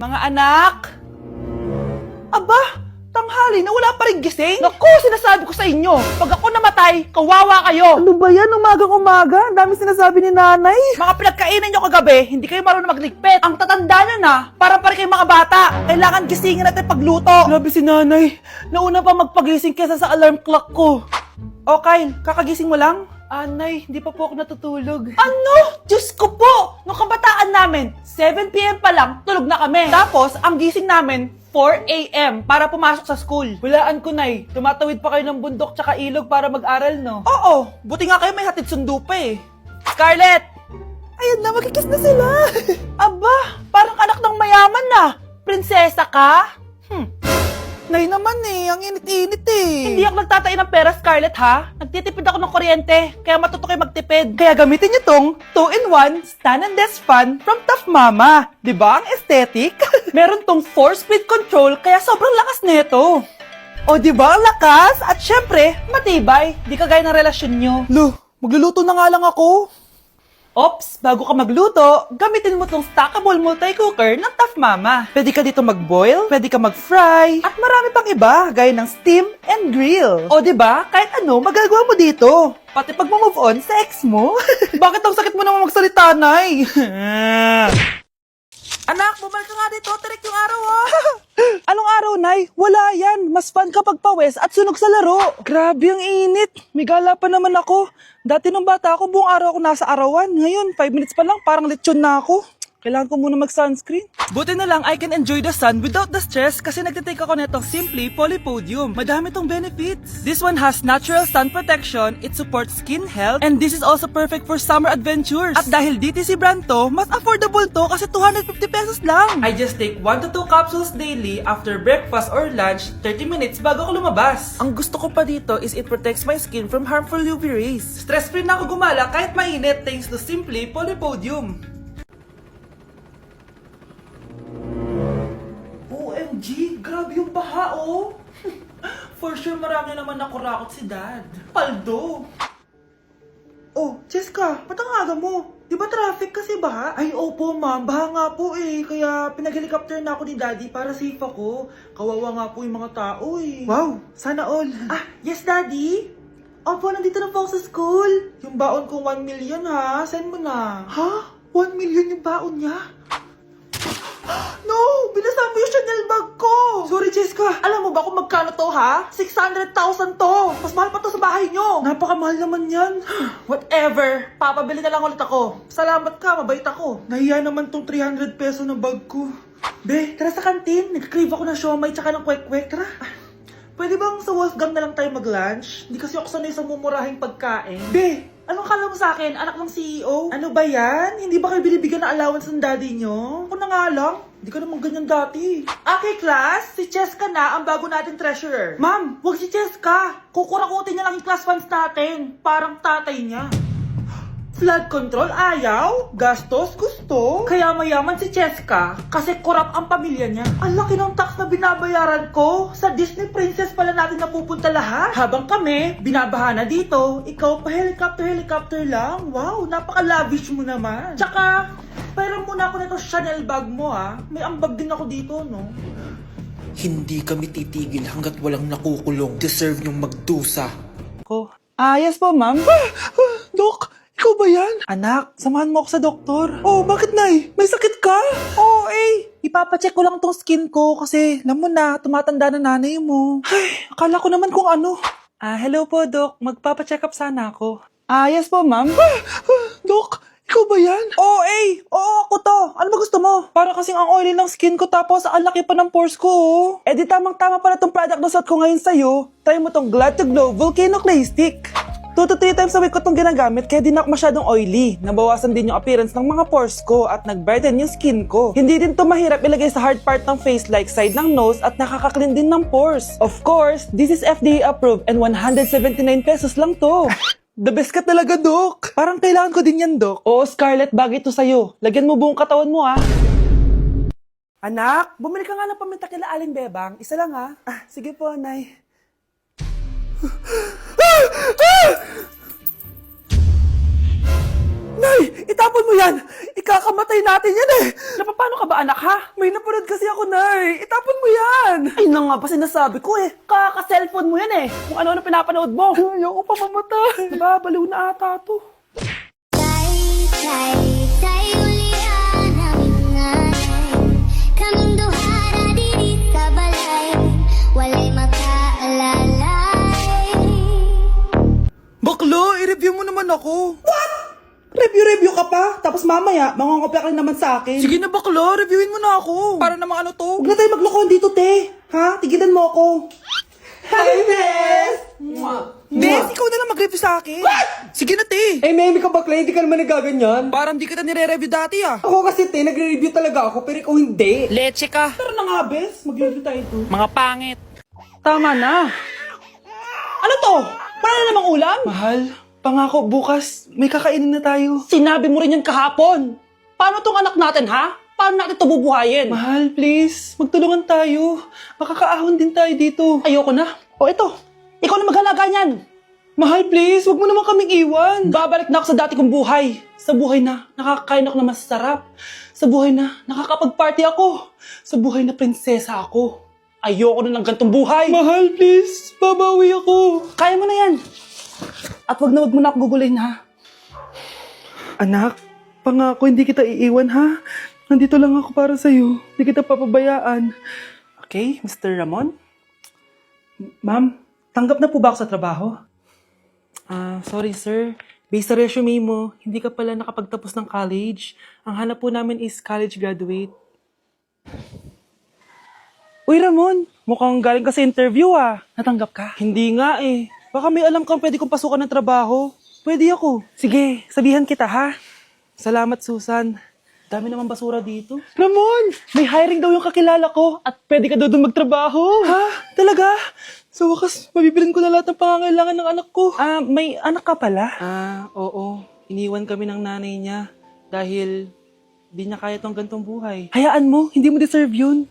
Mga anak! Aba, tanghali na wala pa rin gising? Naku, sinasabi ko sa inyo, pag ako namatay, kawawa kayo! Ano ba yan? Umagang-umaga? Ang dami sinasabi ni nanay. Mga pinagkainan nyo kagabi, hindi kayo marunong magligpit. Ang tatanda nyo na, para kayong mga bata. Kailangan gisingin natin pagluto. Grabe si nanay. Nauna pa magpagising kesa sa alarm clock ko. O Kyle, kakagising mo lang? Anay, hindi pa po ako natutulog. Ano? Diyos ko po! Nung kabataan namin, 7 p.m. pa lang, tulog na kami. Tapos, ang gising namin, 4 a.m. para pumasok sa school. Hulaan ko, nay. Tumatawid pa kayo ng bundok tsaka ilog para mag-aral, no? Oo, buti nga kayo may hatid sundo pa eh. Scarlett! Ayan na, magkikis na sila. Aba, parang anak ng mayaman na. Prinsesa ka? Nay naman eh, ang init-init eh. Hindi ako nagtatain ng pera, Scarlett, ha? Nagtitipid ako ng kuryente, kaya matuto kayo magtipid. Kaya gamitin niyo tong 2-in-1 Stand and Desk Fan from Tough Mama. Diba ang aesthetic? Meron tong 4-speed control, kaya sobrang lakas nito. O diba ang lakas? At syempre, matibay. Di kagaya ng relasyon nyo. Lo, magluluto na nga lang ako. Ops, bago ka magluto, gamitin mo tong stackable multi-cooker ng Tough Mama. Pwede ka dito mag-boil, pwede ka mag-fry, at marami pang iba, gaya ng steam and grill. O diba, kahit ano, magagawa mo dito. Pati pag move on sa ex mo. Bakit ang sakit mo naman magsalita, nay? Anak, bumalik ka nga dito, tirik yung araw, oh. Anong araw, nay? Wala yan. Mas fun kapag pawis at sunog sa laro. Grabe ang init. May gala pa naman ako. Dati nung bata ako, buong araw ako nasa arawan. Ngayon, 5 minutes pa lang, parang lechon na ako. Kailangan ko muna mag-sunscreen. Buti na lang I can enjoy the sun without the stress kasi nagtitake ako netong Simply Polypodium. Madami tong benefits. This one has natural sun protection, it supports skin health, and this is also perfect for summer adventures. At dahil DTC brand to, mas affordable to kasi 250 pesos lang. I just take 1 to 2 capsules daily after breakfast or lunch, 30 minutes bago ako lumabas. Ang gusto ko pa dito is it protects my skin from harmful UV rays. Stress-free na ako gumala kahit mainit thanks to Simply Polypodium. OMG, grabe yung baha, oh. For sure, marami naman nakurakot si Dad. Paldo. Oh, Cheska, ba't ang aga mo? Di ba traffic kasi baha? Ay, opo ma'am, baha nga po eh. Kaya pinag-helicopter na ako ni Daddy para safe ako. Kawawa nga po yung mga tao eh. Wow, sana all. Ah, yes Daddy? Opo, nandito na po ako sa school. Yung baon kong 1 million ha, send mo na. Ha? 1 million yung baon niya? No! Binasa mo yung Chanel bag ko! Sorry, Cheska. Alam mo ba kung magkano to, ha? 600,000 to. Mas mahal pa to sa bahay nyo. Napakamahal naman yan. Whatever. Papabili na lang ulit ako. Salamat ka, mabait ako. Nahiya naman tong 300 peso ng bag ko. Be, tara sa kantin. Nag-crave ako ng siomay tsaka ng kwek-kwek. Tara. Pwede bang sa Wolfgang na lang tayo mag-lunch? Hindi kasi ako sanay sa mumurahing pagkain. Be, anong kala mo sa akin? Anak ng CEO? Ano ba yan? Hindi ba kayo binibigyan ng allowance ng daddy nyo? Ako na nga lang. Hindi ka naman ganyan dati. Okay, class. Si Cheska na ang bago nating treasurer. Ma'am, wag si Cheska. Kukurakutin niya lang yung class funds natin. Parang tatay niya. Flood control, ayaw. Gastos, gusto. Kaya mayaman si Cheska kasi korap ang pamilya niya. Ang laki ng tax na binabayaran ko. Sa Disney Princess pala natin napupunta lahat. Habang kami, binabaha na dito. Ikaw pa helicopter lang. Wow, napaka-lavish mo naman. Tsaka, pera muna ako nito Chanel bag mo ha. May ambag din ako dito, no? Hindi kami titigil hanggat walang nakukulong. Deserve niyong magdusa. Ko. Yes po, ma'am. Dok, ikaw ba yan? Anak, samahan mo ako sa doktor. Oh, bakit nay? May sakit ka? Oo, ipapacheck ko lang tong skin ko kasi alam mo na, tumatanda na nanay mo. Ay, akala ko naman kung ano. Hello po, Dok. Magpapacheck up sana ako. Yes po, ma'am. Dok, ikaw ba yan? Oo, ako to. Ano ba gusto mo? Para kasing ang oily ng skin ko tapos ang laki pa ng pores ko, oh. Eh di tamang-tama pala tong product na suot ko ngayon sa'yo. Try mo tong Glad to Glow Volcano Clay Stick. 2 to 3 times a week ko itong ginagamit kaya di na ako masyadong oily. Nabawasan din yung appearance ng mga pores ko at nag-brighten yung skin ko. Hindi din to mahirap ilagay sa hard part ng face like side ng nose at nakaka-clean din ng pores. Of course, this is FDA approved and 179 pesos lang to. The best ka talaga, Dok. Parang kailangan ko din yan, Dok. Oo, Scarlett, bagay to sa'yo. Lagyan mo buong katawan mo, ha. Anak, bumili ka nga ng paminta kila Aling Bebang. Isa lang, ha. Sige po, Nay. Nay, itapon mo yan! Ikakamatay natin yan eh! Napapano ka ba anak ha? May napanood kasi ako, Nay! Itapon mo yan! Ay na nga ba sinasabi ko eh! Kaka-cellphone mo yan eh! Kung ano-ano pinapanood mo! Ayoko pa mamatay! Nababaliw na ata to! Tay ulian ang ingay Kaming duha na diri sa balay Walay makaalalay Baklo, i-review mo naman ako. What? Review ka pa? Tapos mamaya, mangongopya ka rin naman sa akin. Sige na baklo, reviewin mo na ako. Para namang ano to. Huwag na tayo maglokohan dito, te. Ha? Tigilan mo ako. Hi, Bes! Bes, ikaw na lang mag-review sa akin. Sige na, te. Eh, Memi ka bakla, hindi ka naman nagaganyan. Parang di kita nire-review dati ah. Ako kasi, te, nagre-review talaga ako, pero ikaw hindi. Leche ka. Tara na nga, Bes. Mag-review tayo ito. Mga pangit. Tama na. Ano to? Para na namang ulam? Mahal, pangako bukas may kakainin na tayo. Sinabi mo rin yan kahapon. Paano tong anak natin, ha? Paano natin ito bubuhayin? Mahal, please. Magtulungan tayo. Makakaahon din tayo dito. Ayoko na. O ito, ikaw na maghalaga niyan. Mahal, please. Huwag mo naman kaming iwan. Babalik na ako sa dati kong buhay. Sa buhay na nakakain ako na masarap. Sa buhay na nakakapag-party ako. Sa buhay na prinsesa ako. Ayoko na ng gantong buhay. Mahal, please. Babawi ako. Kaya mo na yan. At wag na ako gugulin, ha? Anak, pangako hindi kita iiwan, ha? Nandito lang ako para sa'yo. Hindi kita papabayaan. Okay, Mr. Ramon? Ma'am, tanggap na po ba ako sa trabaho? Sorry sir. Based sa resume mo, hindi ka pala nakapagtapos ng college. Ang hanap po namin is college graduate. Uy, Ramon, mukhang galing ka sa interview ah. Natanggap ka? Hindi nga eh. Baka may alam kang pwede kong pasukan ng trabaho. Pwede ako. Sige, sabihan kita ha. Salamat, Susan. Dami naman basura dito. Ramon, may hiring daw yung kakilala ko at pwede ka daw doon magtrabaho. Ha? Talaga? Sa wakas, mabibilin ko na lahat ng pangangailangan ng anak ko. May anak ka pala? Oo. Iniwan kami ng nanay niya dahil di niya kaya tong gantong buhay. Hayaan mo, hindi mo deserve yun.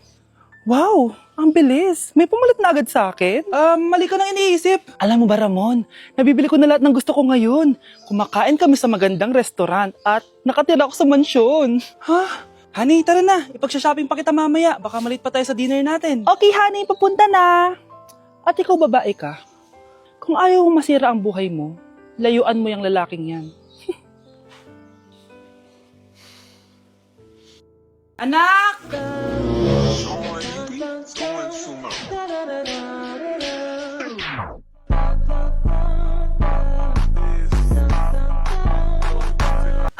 Wow, ang bilis. May pumalit na agad sa akin? Mali ka nang iniisip. Alam mo ba, Ramon, nabibili ko na lahat ng gusto ko ngayon. Kumakain kami sa magandang restaurant at nakatira ako sa mansyon. Ha? Honey, tara na. Ipag-shopping pa kita mamaya. Baka malit pa tayo sa dinner natin. Okay, honey, papunta na. At ikaw, babae ka. Kung ayaw mong masira ang buhay mo, layuan mo yung lalaking yan. Anak!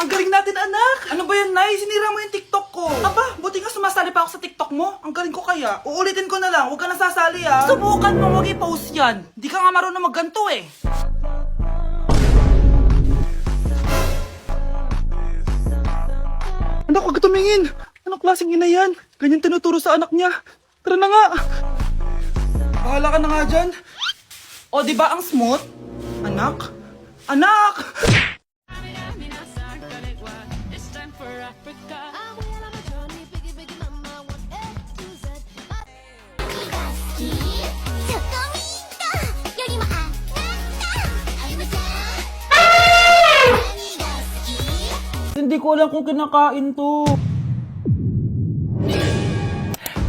Ang galing natin, anak! Ano ba yan, Nay? Sinira mo yung TikTok ko. Aba, buti nga sumasali pa ako sa TikTok mo. Ang galing ko kaya. Uulitin ko na lang. Huwag ka nasasali, ah. Subukan mo, huwag i-post yan. Di ka nga marunong magganto, eh. Anak, huwag ka tumingin. Anong klaseng ina yan? Ganyan tinuturo sa anak niya. Tara na nga. Bahala ka na nga dyan. O, di ba ang smooth? Anak? Anak! Hindi ko alam kung kinakain to.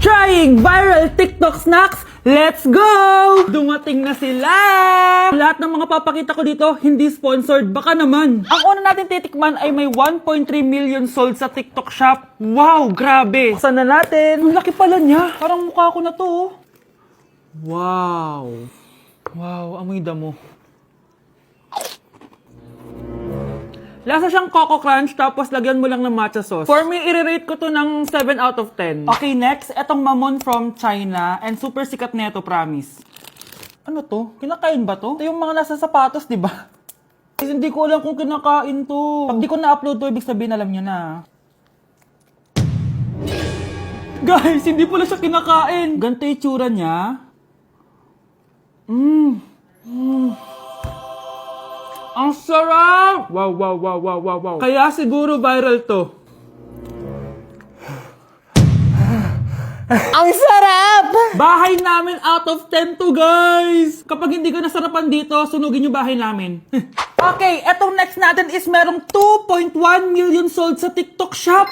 Trying viral TikTok snacks! Let's go! Dumating na sila! Lahat ng mga papakita ko dito, hindi sponsored. Baka naman. Ang una natin titikman ay may 1.3 million sold sa TikTok shop. Wow, grabe! Buksan na natin. Ang laki pala niya. Parang mukha ko na to. Oh. Wow. Wow, amoy damo. Lasa siyang Coco Crunch, tapos lagyan mo lang ng matcha sauce. For me, i-rate ko to ng 7 out of 10. Okay, next, etong Mamon from China, and super sikat neto, promise. Ano to? Kinakain ba to? Ito yung mga nasa sapatos, di ba? Guys, hindi ko alam kung kinakain to. Pag di ko na-upload to, ibig sabihin alam nyo na. Guys, hindi pala siya kinakain. Ganito yung tsura niya. Ang sarap! Wow, wow, wow, wow, wow, wow. Kaya siguro viral to. Ang sarap! Bahay namin out of 10 to, guys! Kapag hindi ka nasarapan dito, sunugin yung bahay namin. Okay, etong next natin is merong 2.1 million sold sa TikTok shop.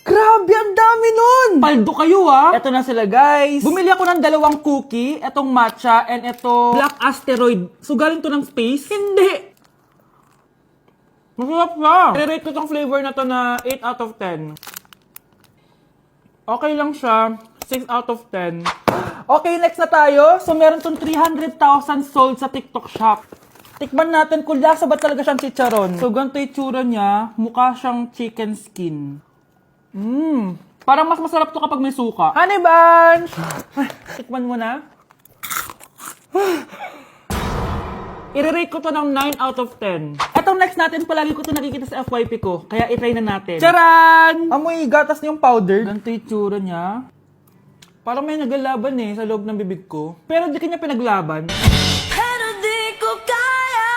Grabe, ang dami nun! Paldo kayo, ah! Eto na sila, guys. Bumili ako ng 2 cookie, etong matcha, and eto black asteroid. So, galing to ng space? Hindi! Masarap siya! I-rate ko tong flavor na to na 8 out of 10. Okay lang siya. 6 out of 10. Okay, next na tayo. So, meron tong 300,000 sold sa TikTok shop. Tikman natin kung lasa ba talaga siyang chicharon. So, ganito yung tsura niya. Mukha siyang chicken skin. Parang mas masarap to kapag may suka. Honey Bunch! Tikman mo na. I-rate ko to ng 9 out of 10. Etong next natin, palagi ko to nakikita sa FYP ko. Kaya i-try na natin. Charan! Amoy gatas yung powder. Ganito yung tsura niya. Parang may naglalaban sa loob ng bibig ko. Pero di kanya pinaglaban. Pero di ko kaya!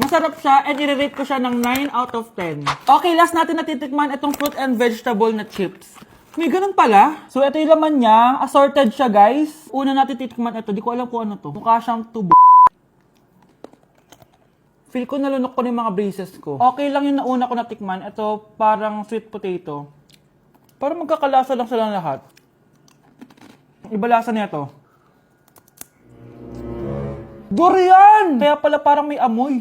Masarap siya and i-rate ko siya ng 9 out of 10. Okay, last natin natitikman itong fruit and vegetable na chips. May ganun pala. So, ito yung laman niya. Assorted siya, guys. Una natin titikman ito. Di ko alam kung ano to. Mukha siyang tubo. Feel ko nalunok ko na yung mga braces ko. Okay lang yung nauna ko natikman. Ito, parang sweet potato. Parang magkakalasa lang silang lahat. Iba lasa niya to. Durian! Kaya pala parang may amoy.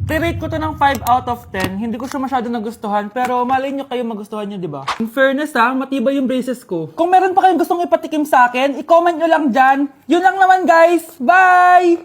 I-rate ko to ng 5 out of 10. Hindi ko siya masyado nagustuhan, pero malay nyo kayo magustuhan nyo, di ba? In fairness matibay yung braces ko. Kung meron pa kayong gustong ipatikim sa akin, i-comment nyo lang dyan. Yun lang naman, guys. Bye!